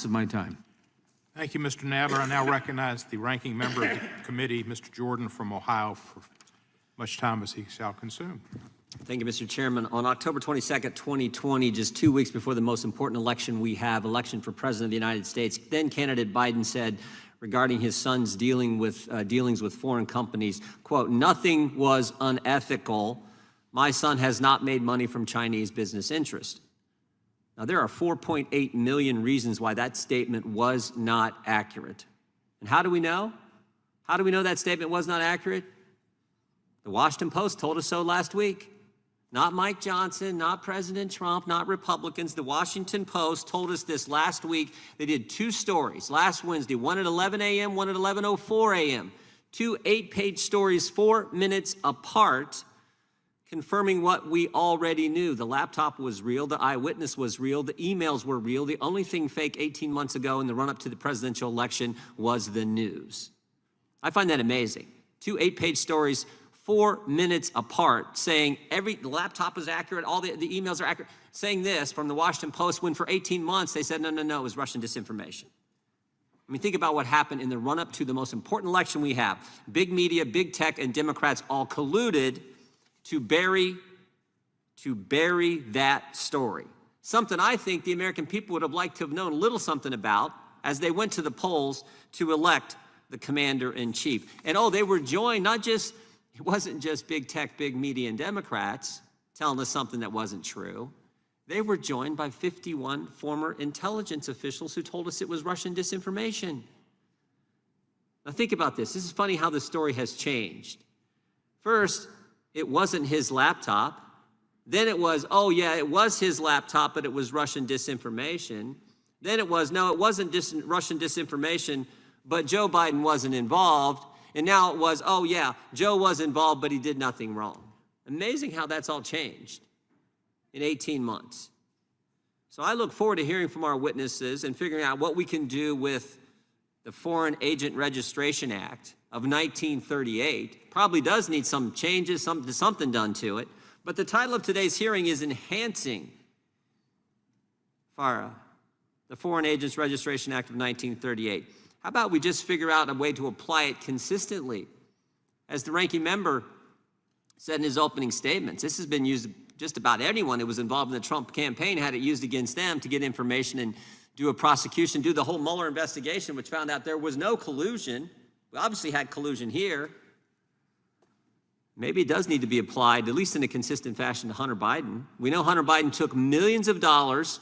of my time. Thank you, Mr. Nadler. I now recognize the ranking member of the committee, Mr. Jordan from Ohio, for much time as he shall consume. Thank you, Mr. Chairman. On October 22nd, 2020, just 2 weeks before the most important election we have, election for President of the United States, then candidate Biden said regarding his son's dealings with foreign companies, quote, "Nothing was unethical. My son has not made money from Chinese business interest." Now, there are 4.8 million reasons why that statement was not accurate. And how do we know? How do we know that statement was not accurate? The Washington Post told us so last week. Not Mike Johnson, not President Trump, not Republicans. The Washington Post told us this last week. They did 2 stories last Wednesday, one at 11 a.m., one at 11:04 a.m. 2 8-page stories, 4 minutes apart, confirming what we already knew. The laptop was real, the eyewitness was real, the emails were real. The only thing fake 18 months ago in the run-up to the presidential election was the news. I find that amazing. 2 8-page stories, 4 minutes apart, saying the laptop is accurate, all the emails are accurate, saying this from the Washington Post, when for 18 months they said, no, it was Russian disinformation. I mean, think about what happened in the run-up to the most important election we have. Big media, big tech, and Democrats all colluded to bury that story. Something I think the American people would have liked to have known a little something about as they went to the polls to elect the commander-in-chief. And they were joined it wasn't just big tech, big media, and Democrats telling us something that wasn't true. They were joined by 51 former intelligence officials who told us it was Russian disinformation. Now think about this. This is funny how the story has changed. First, it wasn't his laptop. Then it was, it was his laptop, but it was Russian disinformation. Then it was, no, it wasn't Russian disinformation, but Joe Biden wasn't involved. And now it was, Joe was involved, but he did nothing wrong. Amazing how that's all changed in 18 months. So I look forward to hearing from our witnesses and figuring out what we can do with the Foreign Agent Registration Act of 1938. Probably does need some changes, something done to it. But the title of today's hearing is Enhancing FARA, the Foreign Agents Registration Act of 1938. How about we just figure out a way to apply it consistently? As the ranking member said in his opening statements, this has been used just about anyone who was involved in the Trump campaign had it used against them to get information and do a prosecution, do the whole Mueller investigation, which found out there was no collusion. We obviously had collusion here. Maybe it does need to be applied, at least in a consistent fashion, to Hunter Biden. We know Hunter Biden took millions of dollars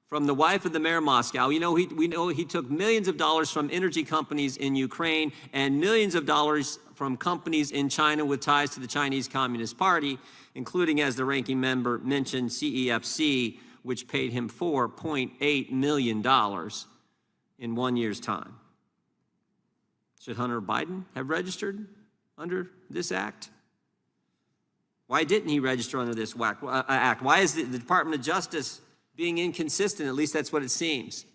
from the wife of the mayor of Moscow. We know he took millions of dollars from energy companies in Ukraine and millions of dollars from companies in China with ties to the Chinese Communist Party, including, as the ranking member mentioned, CEFC, which paid him $4.8 million in 1 year's time. Should Hunter Biden have registered under this act? Why didn't he register under this act? Why is the Department of Justice being inconsistent? At least that's what it seems.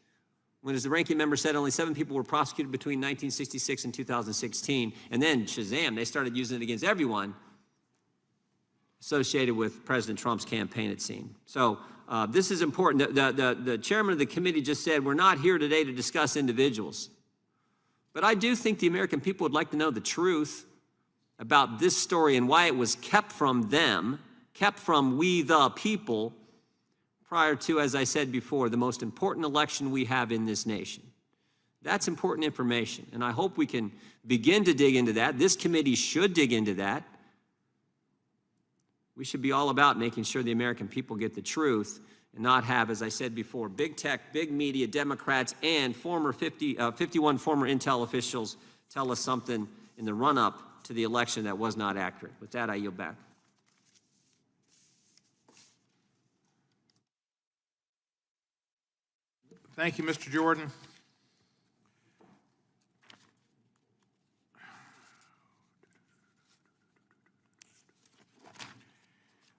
When, as the ranking member said, only 7 people were prosecuted between 1966 and 2016, and then, shazam, they started using it against everyone associated with President Trump's campaign, it seemed. So this is important. The chairman of the committee just said, we're not here today to discuss individuals. But I do think the American people would like to know the truth about this story and why it was kept from them, kept from we the people, prior to, as I said before, the most important election we have in this nation. That's important information, and I hope we can begin to dig into that. This committee should dig into that. We should be all about making sure the American people get the truth and not have, as I said before, big tech, big media, Democrats, and 51 former intel officials tell us something in the run-up to the election that was not accurate. With that, I yield back. Thank you, Mr. Jordan.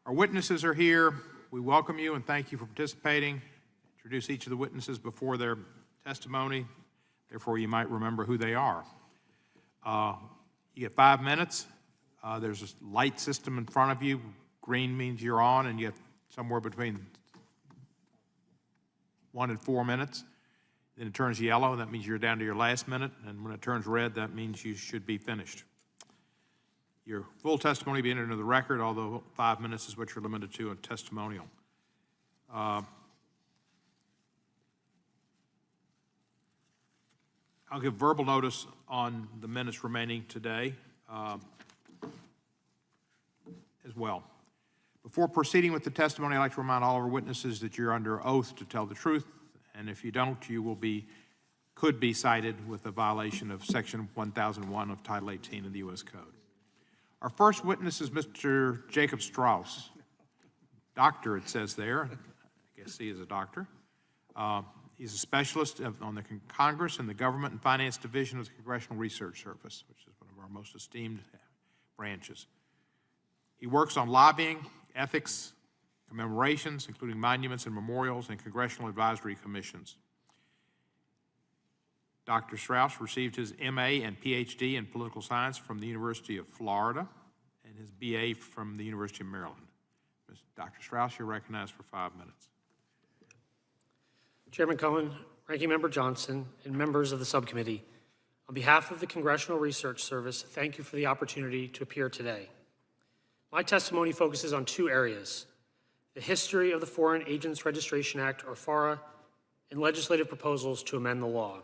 Our witnesses are here. We welcome you and thank you for participating. Introduce each of the witnesses before their testimony. Therefore, you might remember who they are. You get 5 minutes. There's a light system in front of you. Green means you're on, and you have somewhere between 1 and 4 minutes. Then it turns yellow, that means you're down to your last minute, and when it turns red, that means you should be finished. Your full testimony will be entered into the record, although 5 minutes is what you're limited to in testimonial. I'll give verbal notice on the minutes remaining today as well. Before proceeding with the testimony, I'd like to remind all of our witnesses that you're under oath to tell the truth, and if you don't, you could be cited with a violation of Section 1001 of Title 18 of the U.S. Code. Our first witness is Mr. Jacob Strauss. Doctor, it says there. I guess he is a doctor. He's a specialist on the Congress and the Government and Finance Division of the Congressional Research Service, which is one of our most esteemed branches. He works on lobbying, ethics, commemorations, including monuments and memorials, and congressional advisory commissions. Dr. Strauss received his MA and PhD in political science from the University of Florida and his BA from the University of Maryland. Dr. Strauss, you're recognized for 5 minutes. Chairman Cohen, Ranking Member Johnson, and members of the subcommittee, on behalf of the Congressional Research Service, thank you for the opportunity to appear today. My testimony focuses on two areas: the history of the Foreign Agents Registration Act, or FARA, and legislative proposals to amend the law.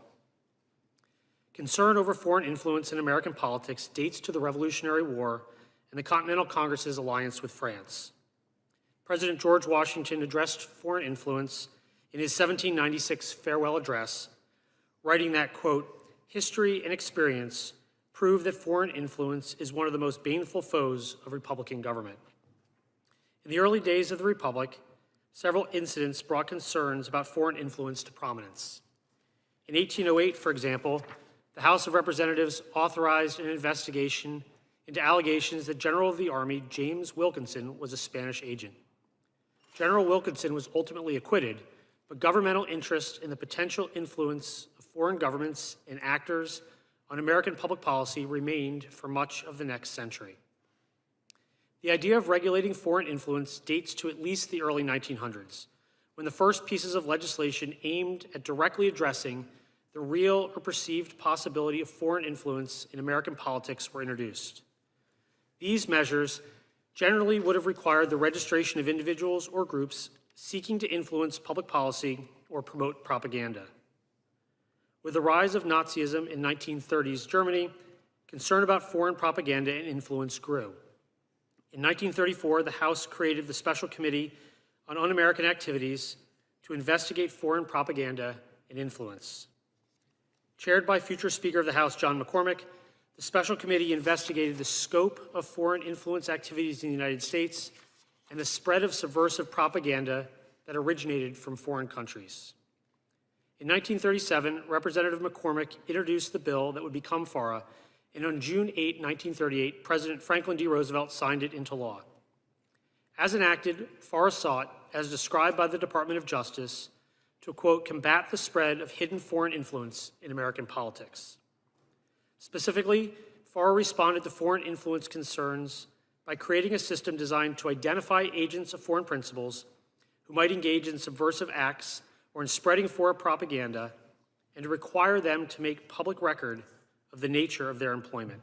Concern over foreign influence in American politics dates to the Revolutionary War and the Continental Congress's alliance with France. President George Washington addressed foreign influence in his 1796 farewell address, writing that, quote, "History and experience prove that foreign influence is one of the most baneful foes of Republican government." In the early days of the Republic, several incidents brought concerns about foreign influence to prominence. In 1808, for example, the House of Representatives authorized an investigation into allegations that General of the Army James Wilkinson was a Spanish agent. General Wilkinson was ultimately acquitted, but governmental interest in the potential influence of foreign governments and actors on American public policy remained for much of the next century. The idea of regulating foreign influence dates to at least the early 1900s, when the first pieces of legislation aimed at directly addressing the real or perceived possibility of foreign influence in American politics were introduced. These measures generally would have required the registration of individuals or groups seeking to influence public policy or promote propaganda. With the rise of Nazism in 1930s Germany, concern about foreign propaganda and influence grew. In 1934, the House created the Special Committee on Un-American Activities to investigate foreign propaganda and influence. Chaired by future Speaker of the House John McCormack, the Special Committee investigated the scope of foreign influence activities in the United States and the spread of subversive propaganda that originated from foreign countries. In 1937, Representative McCormack introduced the bill that would become FARA, and on June 8, 1938, President Franklin D. Roosevelt signed it into law. As enacted, FARA sought, as described by the Department of Justice, to, quote, combat the spread of hidden foreign influence in American politics. Specifically, FARA responded to foreign influence concerns by creating a system designed to identify agents of foreign principles who might engage in subversive acts or in spreading foreign propaganda, and to require them to make public record of the nature of their employment.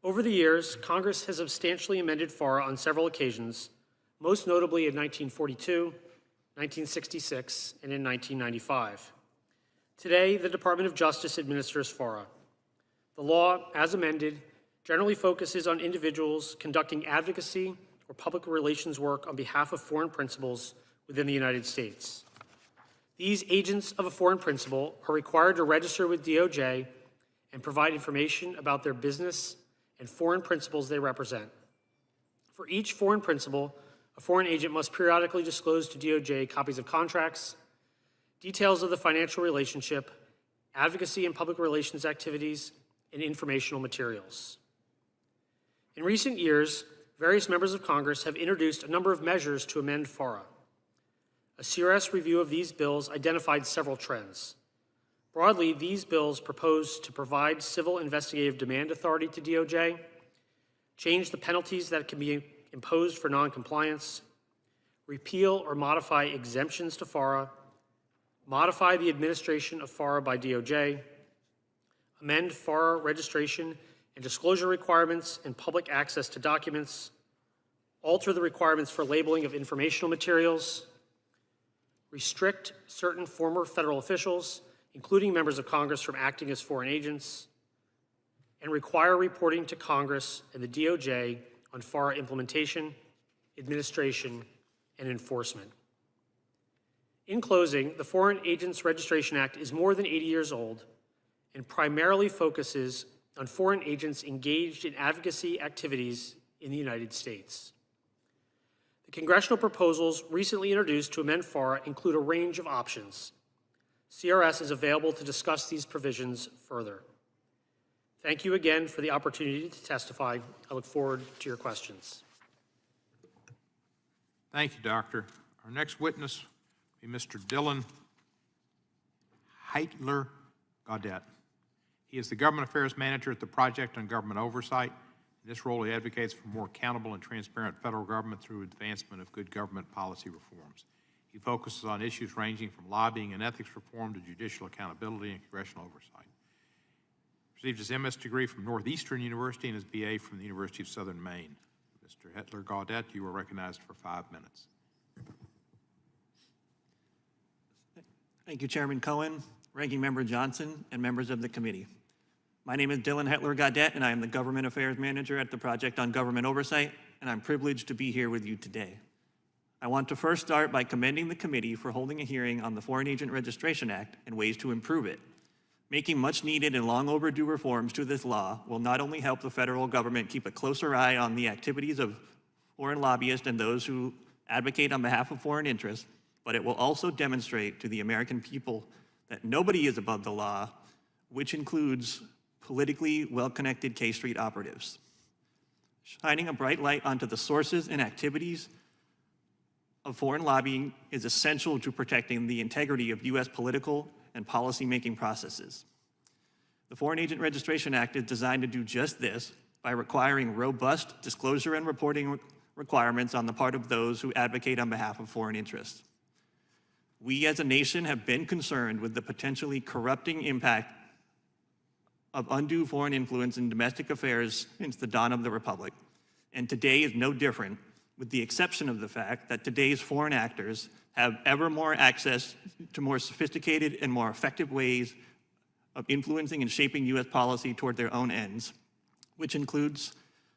Over the years, Congress has substantially amended FARA on several occasions, most notably in 1942, 1966, and in 1995. Today, the Department of Justice administers FARA. The law, as amended, generally focuses on individuals conducting advocacy or public relations work on behalf of foreign principles within the United States. These agents of a foreign principal are required to register with DOJ and provide information about their business and foreign principles they represent. For each foreign principal, a foreign agent must periodically disclose to DOJ copies of contracts, details of the financial relationship, advocacy and public relations activities, and informational materials. In recent years, various members of Congress have introduced a number of measures to amend FARA. A CRS review of these bills identified several trends. Broadly, these bills propose to provide civil investigative demand authority to DOJ, change the penalties that can be imposed for noncompliance, repeal or modify exemptions to FARA, modify the administration of FARA by DOJ, amend FARA registration and disclosure requirements and public access to documents, alter the requirements for labeling of informational materials, restrict certain former federal officials, including members of Congress, from acting as foreign agents, and require reporting to Congress and the DOJ on FARA implementation, administration, and enforcement. In closing, the Foreign Agents Registration Act is more than 80 years old and primarily focuses on foreign agents engaged in advocacy activities in the United States. The congressional proposals recently introduced to amend FARA include a range of options. CRS is available to discuss these provisions further. Thank you again for the opportunity to testify. I look forward to your questions. Thank you, Doctor. Our next witness will be Mr. Dylan Heitler-Gaudet. He is the Government Affairs Manager at the Project on Government Oversight. In this role, he advocates for more accountable and transparent federal government through advancement of good government policy reforms. He focuses on issues ranging from lobbying and ethics reform to judicial accountability and congressional oversight. He received his MS degree from Northeastern University and his BA from the University of Southern Maine. Mr. Heitler-Gaudet, you are recognized for 5 minutes. Thank you, Chairman Cohen, Ranking Member Johnson, and members of the committee. My name is Dylan Heitler-Gaudet, and I am the Government Affairs Manager at the Project on Government Oversight, and I'm privileged to be here with you today. I want to first start by commending the committee for holding a hearing on the Foreign Agent Registration Act and ways to improve it. Making much needed and long overdue reforms to this law will not only help the federal government keep a closer eye on the activities of foreign lobbyists and those who advocate on behalf of foreign interests, but it will also demonstrate to the American people that nobody is above the law, which includes politically well-connected K Street operatives. Shining a bright light onto the sources and activities of foreign lobbying is essential to protecting the integrity of U.S. political and policy-making processes. The Foreign Agent Registration Act is designed to do just this by requiring robust disclosure and reporting requirements on the part of those who advocate on behalf of foreign interests. We as a nation have been concerned with the potentially corrupting impact of undue foreign influence in domestic affairs since the dawn of the Republic, and today is no different, with the exception of the fact that today's foreign actors have ever more access to more sophisticated and more effective ways of influencing and shaping U.S. policy toward their own ends, which includes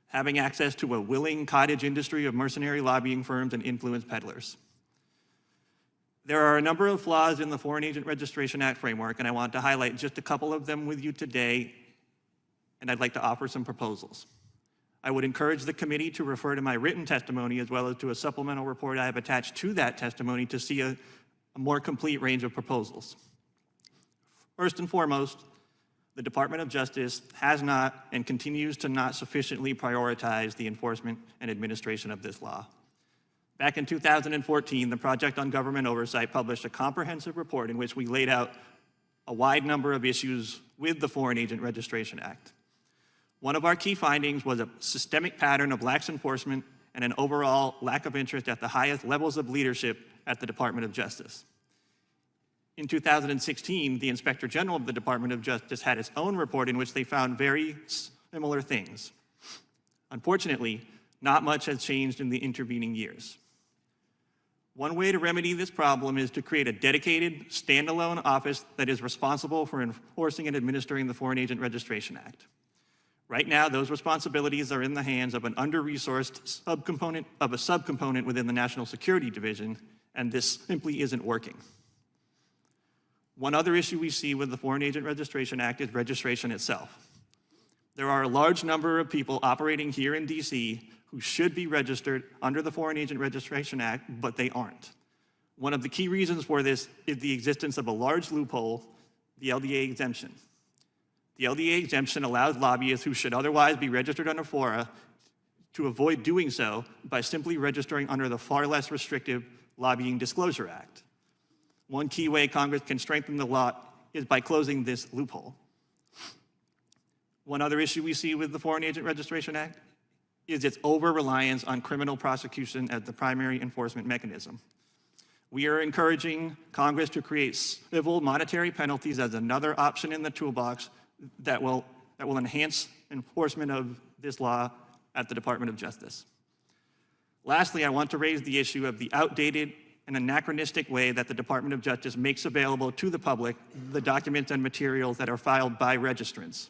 having access to a willing cottage industry of mercenary lobbying firms and influence peddlers. There are a number of flaws in the Foreign Agent Registration Act framework, and I want to highlight just a couple of them with you today, and I'd like to offer some proposals. I would encourage the committee to refer to my written testimony as well as to a supplemental report I have attached to that testimony to see a more complete range of proposals. First and foremost, the Department of Justice has not and continues to not sufficiently prioritize the enforcement and administration of this law. Back in 2014, the Project on Government Oversight published a comprehensive report in which we laid out a wide number of issues with the Foreign Agent Registration Act. One of our key findings was a systemic pattern of lax enforcement and an overall lack of interest at the highest levels of leadership at the Department of Justice. In 2016, the Inspector General of the Department of Justice had its own report in which they found very similar things. Unfortunately, not much has changed in the intervening years. One way to remedy this problem is to create a dedicated, standalone office that is responsible for enforcing and administering the Foreign Agent Registration Act. Right now, those responsibilities are in the hands of an under-resourced subcomponent within the National Security Division, and this simply isn't working. One other issue we see with the Foreign Agent Registration Act is registration itself. There are a large number of people operating here in DC who should be registered under the Foreign Agent Registration Act, but they aren't. One of the key reasons for this is the existence of a large loophole, the LDA exemption. The LDA exemption allows lobbyists who should otherwise be registered under FORA to avoid doing so by simply registering under the far less restrictive Lobbying Disclosure Act. One key way Congress can strengthen the law is by closing this loophole. One other issue we see with the Foreign Agent Registration Act is its over-reliance on criminal prosecution as the primary enforcement mechanism. We are encouraging Congress to create civil monetary penalties as another option in the toolbox that will enhance enforcement of this law at the Department of Justice. Lastly, I want to raise the issue of the outdated and anachronistic way that the Department of Justice makes available to the public the documents and materials that are filed by registrants.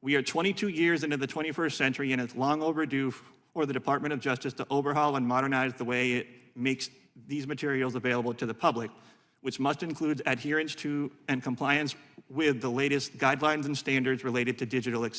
We are 22 years into the 21st century, and it's long overdue for the Department of Justice to overhaul and modernize the way it makes these materials available to the public, which must include adherence to and compliance with the latest guidelines and standards related to digital accessibility.